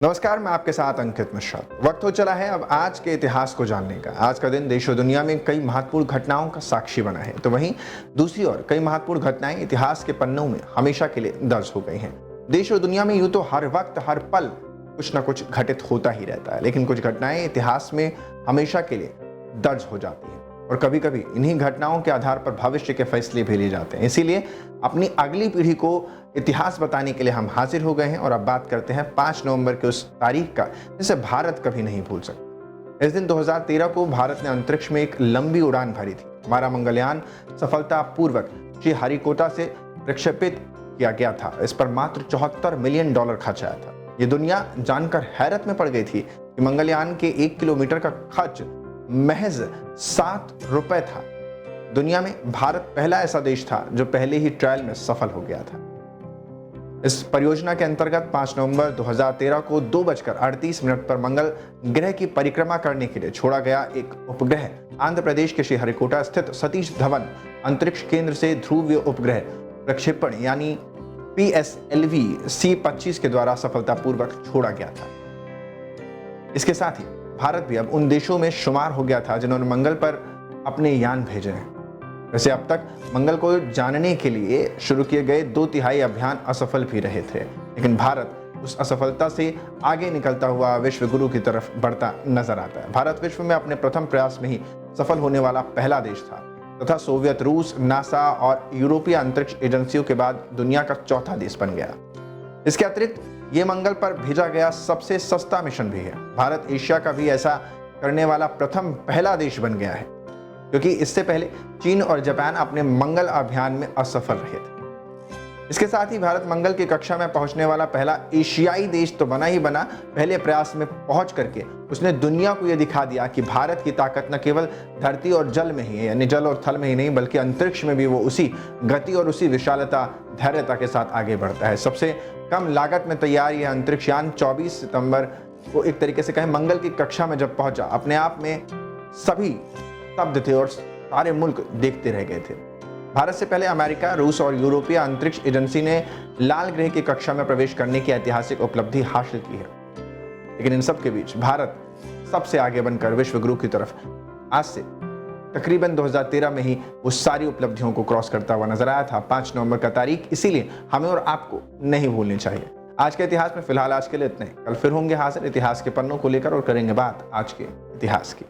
नमस्कार, मैं आपके साथ अंकित मिश्रा। वक्त हो चला है अब आज के इतिहास को जानने का। आज का दिन देश और दुनिया में कई महत्वपूर्ण घटनाओं का साक्षी बना है, तो वहीं दूसरी ओर कई महत्वपूर्ण घटनाएं इतिहास के पन्नों में हमेशा के लिए दर्ज हो गई हैं। देश और दुनिया में यूं तो हर वक्त हर पल कुछ न कुछ घटित होता ही रहता है, लेकिन कुछ घटनाएं इतिहास में हमेशा के लिए दर्ज हो जाती हैं और कभी कभी इन्हीं घटनाओं के आधार पर भविष्य के फैसले भी लिए जाते हैं। इसीलिए अपनी अगली पीढ़ी को इतिहास बताने के लिए हम हाजिर हो गए हैं और अब बात करते हैं 5 नवंबर के उस तारीख का जिसे भारत कभी नहीं भूल सकता। इस दिन 2013 को भारत ने अंतरिक्ष में एक लंबी उड़ान भरी थी। हमारा मंगलयान सफलतापूर्वक श्रीहरिकोटा से प्रक्षेपित किया गया था। इस पर मात्र $74 मिलियन खर्च आया था। ये दुनिया जानकर हैरत में पड़ गई थी कि मंगलयान के 1 किलोमीटर का खर्च महज ₹7 था। दुनिया में भारत पहला ऐसा देश था जो पहले ही ट्रायल में सफल हो गया था। इस परियोजना के अंतर्गत 5 नवंबर 2013 को 2:38 पर मंगल ग्रह की परिक्रमा करने के लिए छोड़ा गया एक उपग्रह आंध्र प्रदेश के श्रीहरिकोटा स्थित सतीश धवन अंतरिक्ष केंद्र से ध्रुवीय उपग्रह प्रक्षेपण यानी PSLV C-25 के द्वारा सफलतापूर्वक छोड़ा गया था। इसके साथ ही भारत भी अब उन देशों में शुमार हो गया था जिन्होंने मंगल पर अपने यान भेजे हैं। वैसे अब तक मंगल को जानने के लिए शुरू किए गए 2/3 अभियान असफल भी रहे थे, लेकिन भारत उस असफलता से आगे निकलता हुआ विश्व गुरु की तरफ बढ़ता नजर आता है। भारत विश्व में अपने प्रथम प्रयास में ही सफल होने वाला पहला देश था तथा सोवियत, रूस, नासा और यूरोपीय अंतरिक्ष एजेंसियों के बाद दुनिया का चौथा देश बन गया। इसके अतिरिक्त ये मंगल पर भेजा गया सबसे सस्ता मिशन भी है। भारत एशिया का भी ऐसा करने वाला प्रथम पहला देश बन गया है, क्योंकि इससे पहले चीन और जापान अपने मंगल अभियान में असफल रहे थे। इसके साथ ही भारत मंगल की कक्षा में पहुंचने वाला पहला एशियाई देश तो बना ही बना, पहले प्रयास में पहुंच करके उसने दुनिया को यह दिखा दिया कि भारत की ताकत न केवल धरती और जल में ही है, यानी जल और थल में ही नहीं, बल्कि अंतरिक्ष में भी वो उसी गति और उसी विशालता, धैर्यता के साथ आगे बढ़ता है। सबसे कम लागत में तैयार यह अंतरिक्ष यान 24 सितंबर को एक तरीके से कहें मंगल की कक्षा में जब पहुंचा, अपने आप में सभी स्तब्ध थे और सारे मुल्क देखते रह गए थे। भारत से पहले अमेरिका, रूस और यूरोपीय अंतरिक्ष एजेंसी ने लाल ग्रह की कक्षा में प्रवेश करने की ऐतिहासिक उपलब्धि हासिल की है, लेकिन इन सब के बीच भारत सबसे आगे बनकर विश्व गुरु की तरफ आज से तकरीबन 2013 में ही वो सारी उपलब्धियों को क्रॉस करता हुआ नजर आया था। 5 नवंबर का तारीख इसीलिए हमें और आपको नहीं भूलनी चाहिए। आज के इतिहास में फिलहाल आज के लिए इतने। कल फिर होंगे हाजिर इतिहास के पन्नों को लेकर और करेंगे बात आज के इतिहास की।